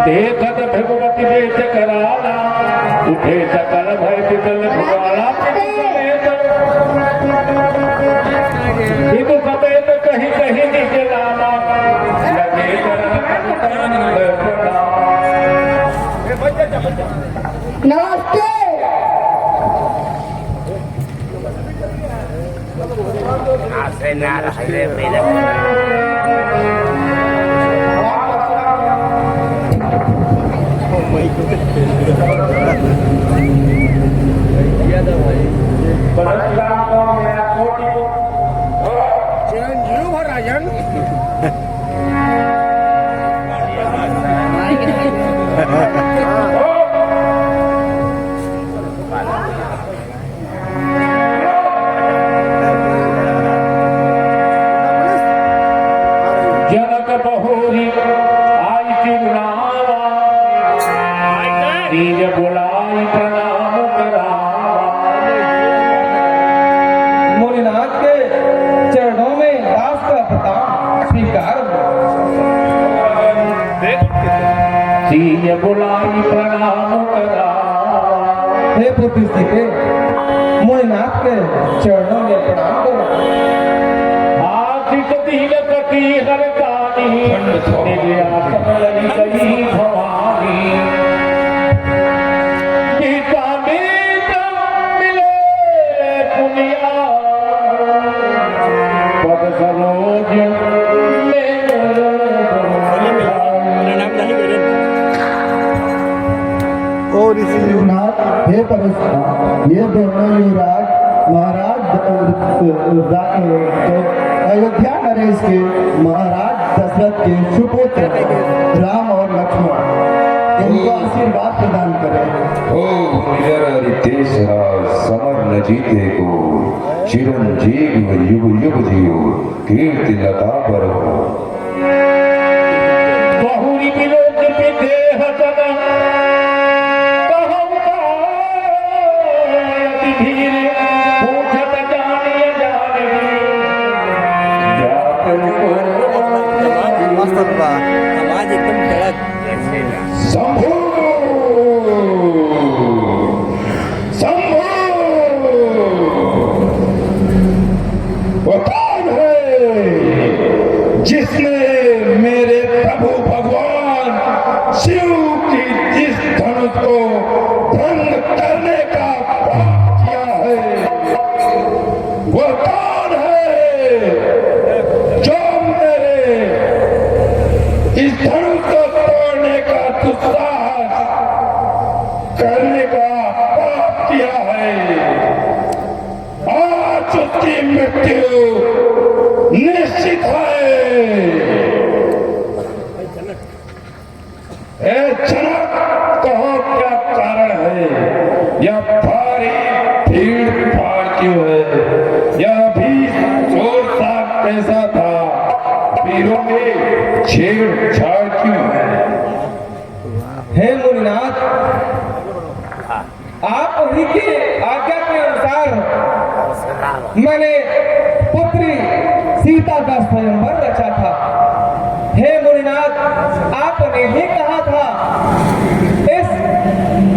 देखत भगवती देश कराला उठे सकल भय पितल भुआला हित समेत कहीं कहीं नीचे लाला लगे नमस्ते। जनक बहुरी आई चिरुनावा तीज बुलाई प्रणाम करावा। मुनिनाथ के चरणों में दास का प्रताप स्वीकार। तीज बुलाई प्रणाम करावा। हे पुत्र सीते मुनिनाथ के चरणों में प्रणाम करो। आशिक तिलक की हरतानी दिव्या कमलनी गई भवानी गीता में मिले पुनिया पद सरोज और इस युवनाथ हे परस्पर ये दोनों युवराज महाराज अयोध्या नरेश के महाराज दशरथ के सुपुत्र राम और लक्ष्मण इनको आशीर्वाद प्रदान करें। ओ निररितेश राज समर न जीते को चिरंजीव युग युग जियो कीर्ति लता पर हो। बहुरी विलोक पे देह जन धीरे पूछत जानिए जाने आवाज एकदम कड़क। शंभू शंभू वो कौन है जिसने मेरे प्रभु भगवान शिव की इस धनुष को भंग करने का पाप किया है? वो कौन है जो मेरे इस धनुष को तोड़ने का दुस्साहस करने का पाप किया है? आज उसकी मृत्यु निश्चित है। जनक कहो क्या कारण है? यह भारी भीड़ भाड़ क्यों है? यह भी जोर साफ कैसा था? वीरों में छेड़छाड़ क्यों है? हे मुनिनाथ आप ही की आज्ञा के अनुसार मैंने पुत्री सीता का स्वयंवर रचा था। हे मुनिनाथ आपने ही कहा था इस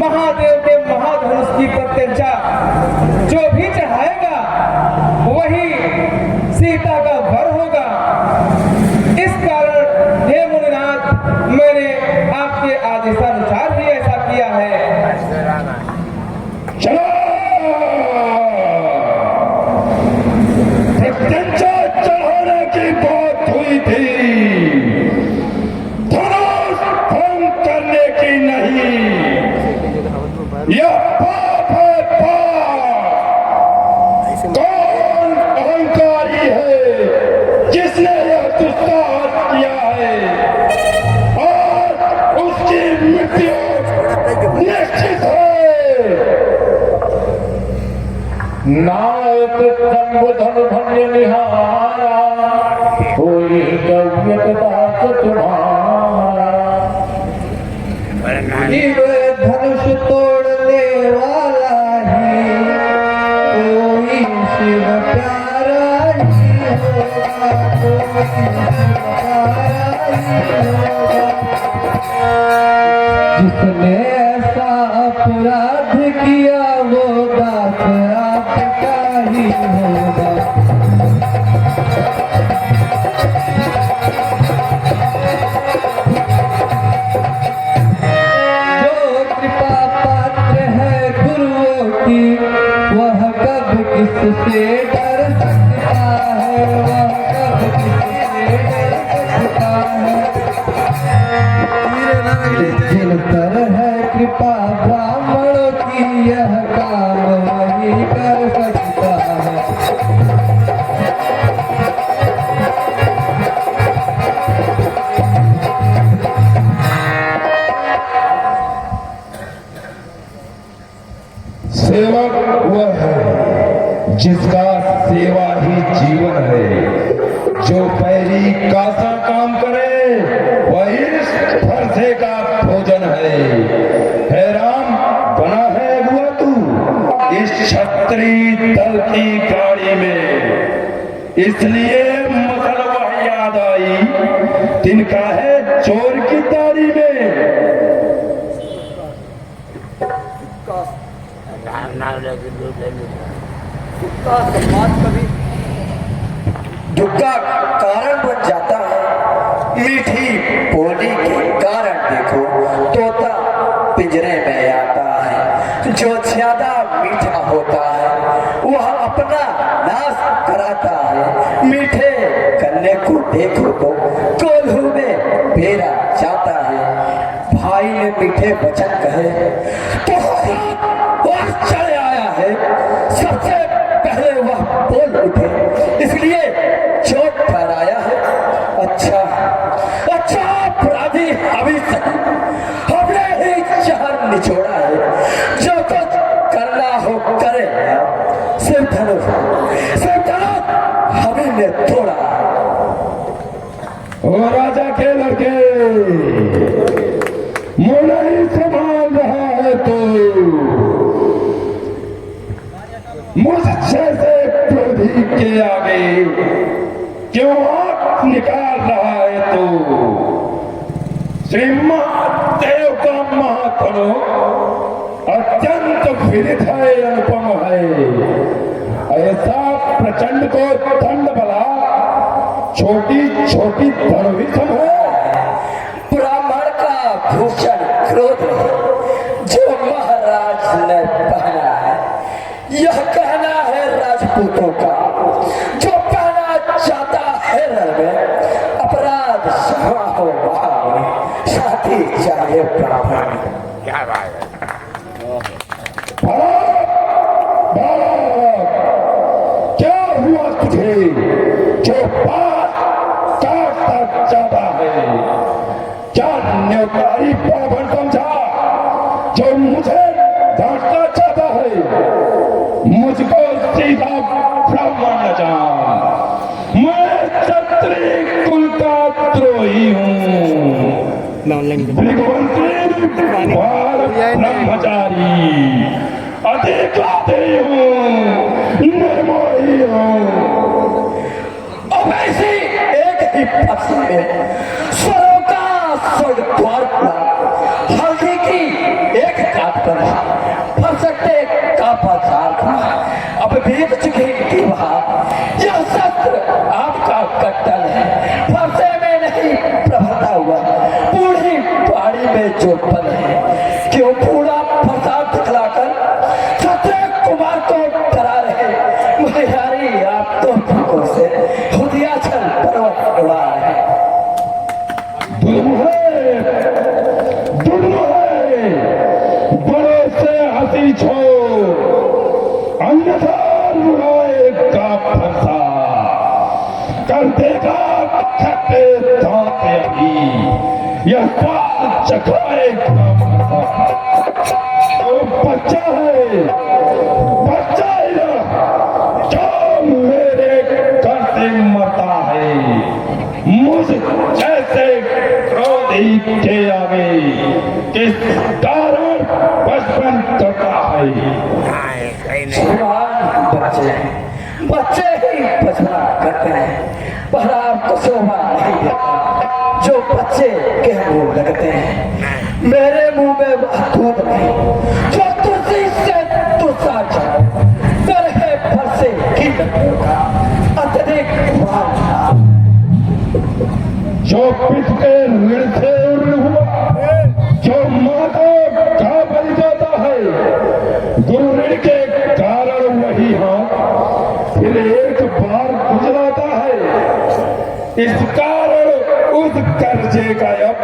महादेव के महाधनुष की प्रत्यंचा जो भी चढ़ाएगा वही सीता का वर होगा। इस कारण हे मुनिनाथ मैंने आपके आदेशानुसार ही ऐसा किया है। चलो प्रत्यंचा चढ़ाने की बात हुई थी, धनुष भंग करने की नहीं। यह पाप है पाप। कौन अहंकारी है जिसने यह दुस्साहस किया है? और उसकी मृत्यु निश्चित है। नायक संबोधन धन्य निहारा कोई गव्यत दास तुम्हारा। धनुष तो अपराध किया वो दास आपका ही होगा। जो कृपा पात्र है गुरुओं की वह कब किससे डर सकता है, वह कब किससे डर सकता है। जिन पर है कृपा ब्राह्मणों की यह काम वही कर सकता है। सेवक वह है जिसका सेवा ही जीवन है। जो पैरी कासा काम करे वही फरसे का भोजन है। हे राम, बना है अगुआ तू इस छत्री दल की गाड़ी में, इसलिए मसल वह याद आई तिनका है चोर की दाढ़ी में। दुख का कारण बन जाता है मीठी बोली के कारण। देखो तोता पिंजरे में आता है, जो ज्यादा मीठा होता है वह अपना नाश कराता है। मीठे गन्ने को देखो तो कोल्हू में फेरा जाता है। भाई ने मीठे वचन कहे तो वह चढ़ आया है, सबसे पहले वह बोल उठे इसलिए चोट फहराया है। अच्छा अच्छा अपराधी अभी तक हमने ही जहर निचोड़ा है। जो कुछ करना हो करे, सिर्फ धनुष हमें ने तोड़ा। ओ राजा के लड़के, मुझे ही संभाल रहा है तो मुझसे से क्रोधी के आगे क्यों आंख निकाल रहा है तो। श्री महादेव का महाधनो अत्यंत विदित है, अनुपम है। ऐसा प्रचंड को दंड बला छोटी छोटी धनुषम है। ब्राह्मण का भूषण क्रोध है, जो महाराज ने पहना है। यह कहना है राजपूतों का, जो पहना चाहता है रण में अपराध क्षमा हो वहां साथी चाहिए ब्राह्मण। क्या बात है। क्या हुआ तुझे जो बात काटता चाहता है? क्या न्यौकारी पावन समझा जो मुझे डांटना चाहता है? मुझको सीधा ब्राह्मण न जान, मैं क्षत्रिय कुल का द्रोही हूँ। ब्रह्मचारी अधिकारी हूँ, निर्मोही हूँ। अब ऐसी एक ही पक्ष में स्वरों का स्वर्ग द्वार खुला। हल्दी की एक काट पर फरसटे का बाजार था। अब बीत चुकी थी वहां। यह शस्त्र आपका कट्टल है, फरसे में नहीं प्रभता हुआ बूढ़ी पहाड़ी में जो पल है। क्यों पूरा फसाद दिखलाकर क्षत्रिय कुमार को डरा रहे महियारी आप तो भूखों से हुदियाचल पर्वत उड़ा रहे। बड़े से हंसी छोड़, अन्यथा रुलाएगा फंसा कर देगा खट्टे दांत अभी, यह स्वाद चखाएगा तो बच्चा है, बच्चा ही ना जो मेरे घर से मरता है। मुझ जैसे क्रोधी के आगे किस कारण बचपन करता है। श्रीमान बच्चे बच्चे ही बचना करते हैं, पर आपको शोभा नहीं देता जो बच्चे के मुंह लगते हैं। मेरे मुंह में दूध नहीं, जो तुझी से तुझा जाए, तरह फंसे की लकड़ों का अतिरिक्त भार। जो पिता के ऋण से ऋण हुआ, जो माता का बन जाता है, गुरु ऋण के कारण वही हाथ फिर एक बार गुजराता है। इस कारण उस कर्जे का अब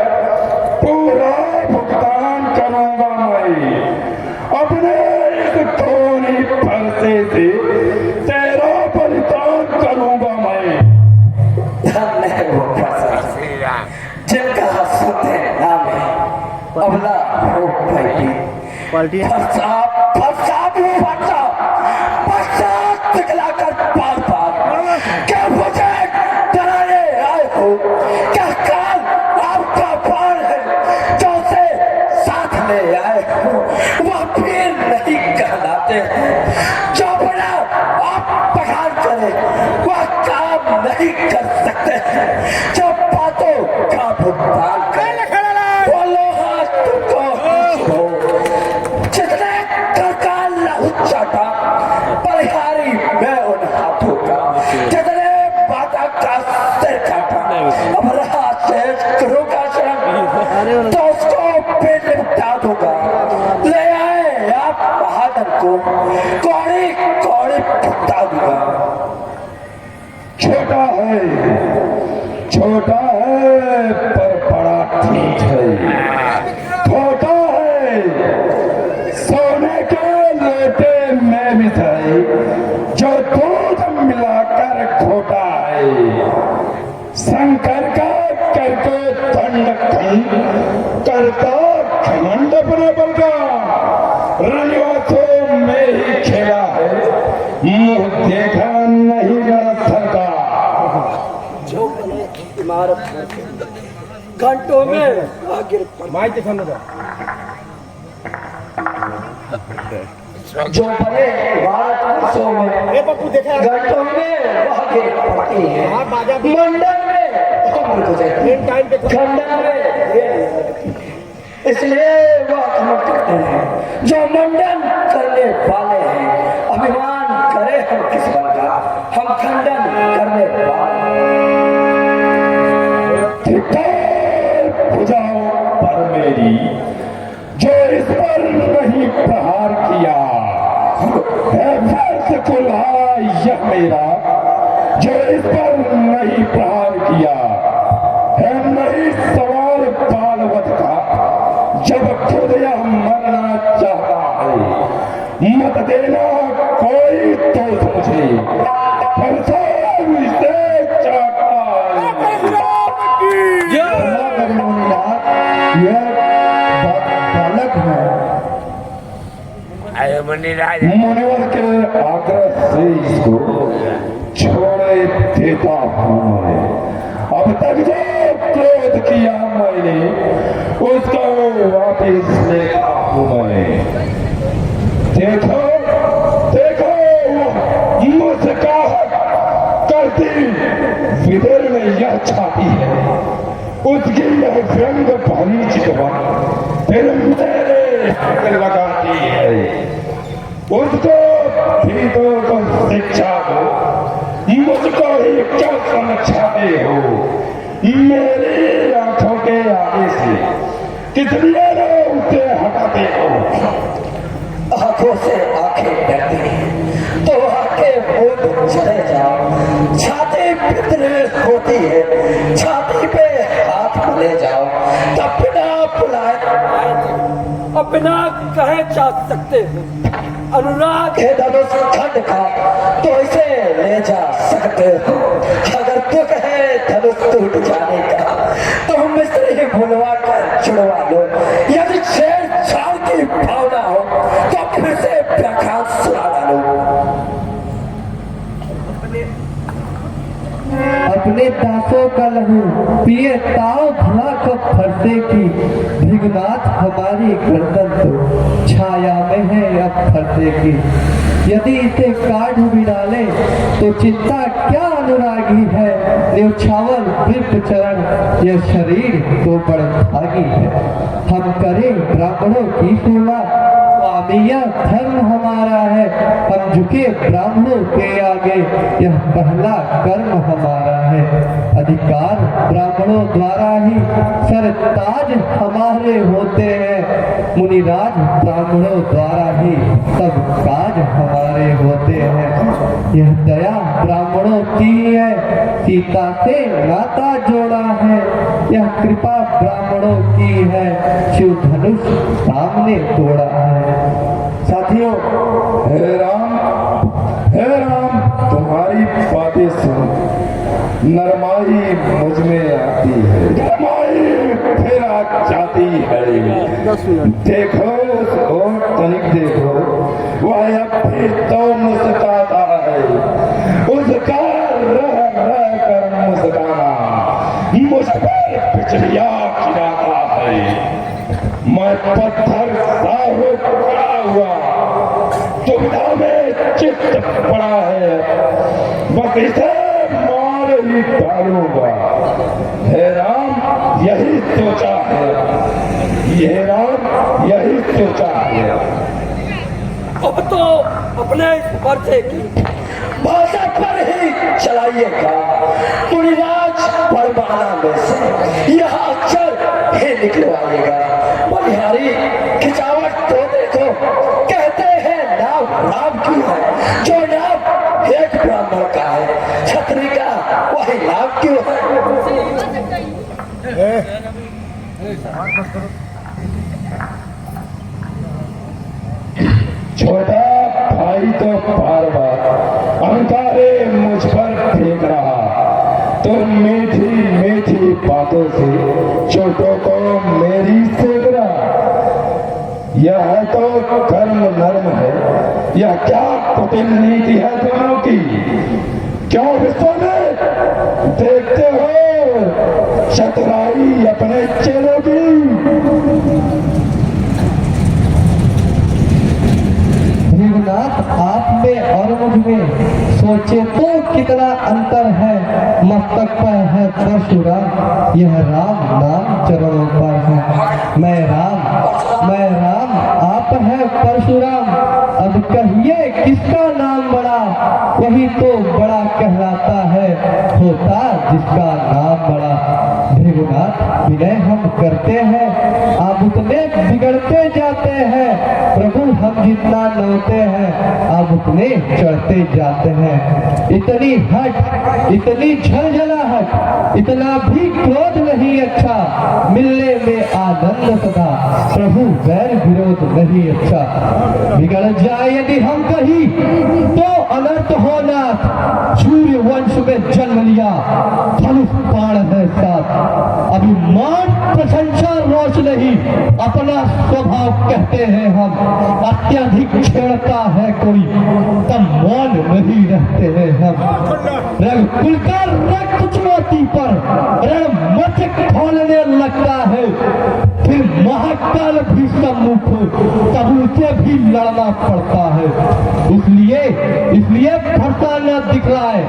पूरा भुगतान करूंगा मैं। अपने इस थोड़ी फरसे से तेरा बलिदान करूंगा मैं। धन्य है वो फरसा जिनका सुनते नाम है अबला हो बैठी। फरसा फरसा फरसा फरसा दिखलाकर पार पार क्या मुझे डराने आए हो? क्या काल आपका पार है जो से साथ में आए हो? वह फिर नहीं कहलाते हैं जो बड़ा आप पहाड़ करे वह काम नहीं कर सकते हैं जो बातों का भुगतान करे। बोलो हाथ तुमको हो जितने कंकाल लहू चाटा बलिहारी मैं उन हाथों का, जितने माता का सिर काटा अब रहा शेष गुरु का शरण तो उसको पेट निपटा दूंगा। ले आए आप बहादुर को कौड़ी कौड़ी भुगता दूंगा। छोटा है पर बड़ा ठीक है। छोटा है सोने के लोटे में भी सही, जो दूध मिलाकर खोटा है। शंकर का करके दंड खंड करता घमंड अपने बल का, रनिवासों में ही खेला है, मुंह देखा नहीं रसल का। घंटों में माहिती सांगू का जो बने भारतवर्षों में घंटों में वह गिर पड़ती है, मंडल में खंडन में, इसलिए वह घमंड करते हैं। जो मंडन करने वाले हैं अभिमान करे हम किस बल का, हम खंडन करने वाले। बुझाओ पर मेरी जो इस पर नहीं प्रहार किया है, फर्ज कुल्हा यह मेरा जो इस पर नहीं प्रहार किया है। नहीं सवाल बालवत का जब खुद यह मरना चाहता है, मत देना कोई दोष मुझे, फरसा इसे चाहता है। यह बालक है। मुनिवर के आग्रह से इसको छोड़ देता हूँ मैं। अब तक जो क्रोध किया मैंने उसको वापिस लेता हूँ मैं। देखो देखो मुझका करती विदर में यह छाती है, उसकी यह व्यंग भरी चितवा फिर मेरे हक लगाती है। उसको भी तो शिक्षा दो, मुझको ही क्या समझाते हो? मेरी आंखों के आगे से किस लिए उसे हटाते हो? आंखों से आंखें डरती हैं तो आंखें मूंद चले जाओ। छाती पितरे होती है, छाती पे हाथ ले जाओ तब बिना बुलाए अपना कहे जा सकते हो। अनुराग है धनुष खंड का तो इसे ले जा सकते हो। अगर दुख है धनुष टूट जाने का तो हम मिस्त्री ही भुलवा कर छुड़वा लो। यदि छेड़छाड़ की भावना हो तो फिर से व्याख्यान सुना डालो। अपने दासों का लहू पिए ताव भला कब फरसे की, भिगनाथ हमारी गर्दन तो छाया में है अब फरसे की। यदि इसे काढ़ भी डाले तो चिंता क्या अनुरागी है, न्यौछावर वृप चरण यह शरीर तो बड़भागी है। हम करें ब्राह्मणों की सेवा यह धर्म हमारा है, हम झुके ब्राह्मणों के आगे, यह पहला कर्म हमारा है। अधिकार ब्राह्मणों द्वारा ही सरताज हमारे होते हैं, मुनिराज ब्राह्मणों द्वारा ही सब काज हमारे होते हैं। यह दया ब्राह्मणों की है, सीता से नाता जोड़ा है, यह कृपा ब्राह्मणों की है, शिव धनुष सामने तोड़ा है। साथियों, हे राम, तुम्हारी बातें सुन नरमाई मुझ में आती है, नरमाई फिर आ जाती है। देखो और तनिक देखो, वह अब फिर तो मुस्कुराता है, उसका रह रह कर मुस्कुराना मुझ पर बिजलियां गिराता है। मैं पत्थर सा हो पड़ा हुआ, दुविधा में चित्त पड़ा है, बस इसे मार ही डालूंगा। हे राम, यही सोचा है, हे राम, यही सोचा है। अब तो अपने इस पर्चे की भाषा पर ही चलाइएगा। मुनिराज परमाना में से यह अक्षर ही निकलवाइएगा। बलिहारी खिंचावट तो देखो, कहते हैं नाम राम की है, जो नाम एक ब्राह्मण का है, क्षत्रिय का वही नाम क्यों है? छोटा भाई तो बार बार अहंकारे मुझ पर फेंक रहा, तो मीठी मीठी बातों से छोटों को मेरी सेक रहा। यह तो कर्म नर्म है, यह क्या कुटिल नीति है दोनों की। क्यों विश्व में देखते हो चतुराई अपने चेलों की। भृगुनाथ, आप में और मुझ में सोचे तो कितना अंतर है। मस्तक पर है परशुराम, यह राम नाम चरणों पर है। मैं राम, आप है परशुराम। अब कहिए किसका नाम बड़ा, वही तो बड़ा कहलाता है, होता जिसका नाम बड़ा। भृगुनाथ, विनय हम करते हैं, आप उतने बिगड़ते जाते हैं। प्रभु, हम जितना नौते हैं, आप उतने चढ़ते जाते हैं। इतनी हट, इतनी झलझलाहट, इतना भी क्रोध नहीं अच्छा। मिलने में आनंद सदा, प्रभु वैर विरोध नहीं अच्छा। बिगड़ जाए यदि हम कहीं तो अनर्थ होना। सूर्य वंश में जन्म लिया, धनुष बाण है साथ। अभिमान प्रशंसा रोष नहीं, अपना स्वभाव कहते हैं हम। अत्यधिक छेड़ता है कोई, तब मौन नहीं रहते हैं हम। रघुकुल का रक्त चुनौती पर रणमच खोलने लगता है, फिर महाकाल भी सम्मुख, तब उसे भी लड़ना पड़ता है। इसलिए फरसा न दिखलाए,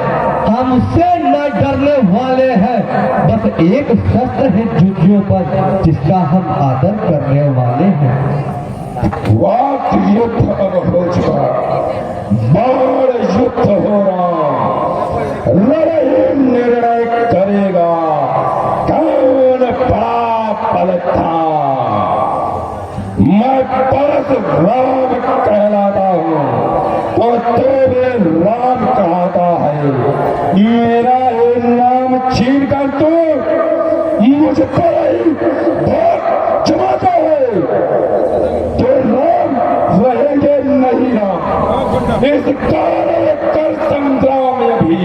हमसे न डरने वाले हैं। बस एक शस्त्र है जुजियों पर, जिसका हम आदर करने वाले हैं। वाक युद्ध अब हो चुका, बाण युद्ध हो रहा, लड़ाई निर्णय करेगा कौन बड़ा पलटा। मैं परशुराम कहलाता हूँ, तो तेरे राम कहता है। मेरा ये नाम छीन कर तू मुझ पर ही भोग जमाता है, तो राम रहेंगे नहीं राम। इस कारण कर संग्राम में भी,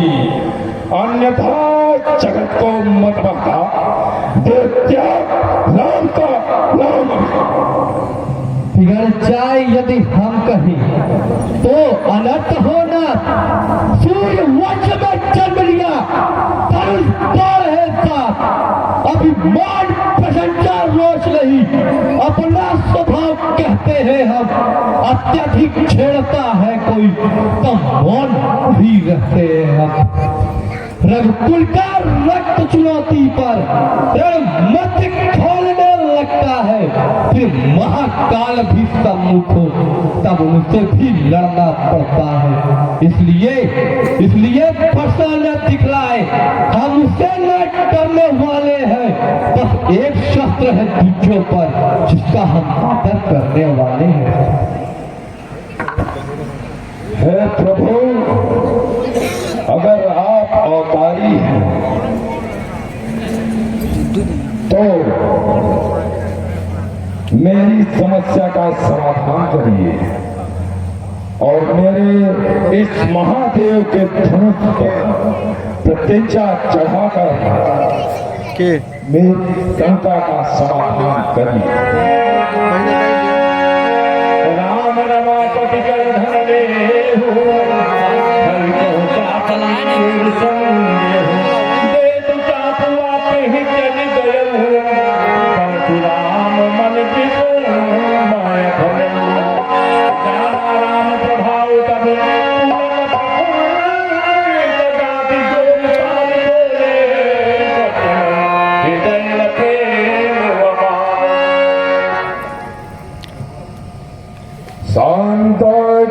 अन्यथा जगत को मत बता दे त्याग राम का नाम। बिगड़ जाए यदि हम कहीं तो अनर्थ होना। सूर्य वंश में जन्म लिया, धनुष बाण है साथ। अभिमान प्रशंसा रोष नहीं, अपना स्वभाव कहते हैं हम। अत्यधिक छेड़ता है कोई, तो मौन भी रहते हैं हम। रघुकुल का रक्त चुनौती पर रणमच खोलने लगता है, फिर महाकाल भी सम्मुख, तब उनसे भी लड़ना पड़ता है। इसलिए फरसा न दिखलाए, हम उससे न डरने वाले हैं। बस एक शस्त्र है तुझों पर जिसका हम आदर करने वाले हैं। हे प्रभु, अगर आप अवतारी हैं तो मेरी समस्या का समाधान करिए और मेरे इस महादेव के धनुष पर प्रत्यंचा चढ़ाकर मेरी शंका का समाधान करिए। राम रमापति कर धन देहु, हरि को चापन कीर संदेहु। देतु चापु आपे ही जन गयहु, परशुराम मन विपुल माय भयहु। जाना राम प्रभाव तब पुलन प्रफुल्ल, जगाति जोग काल बोले, हृदय लपे शांताय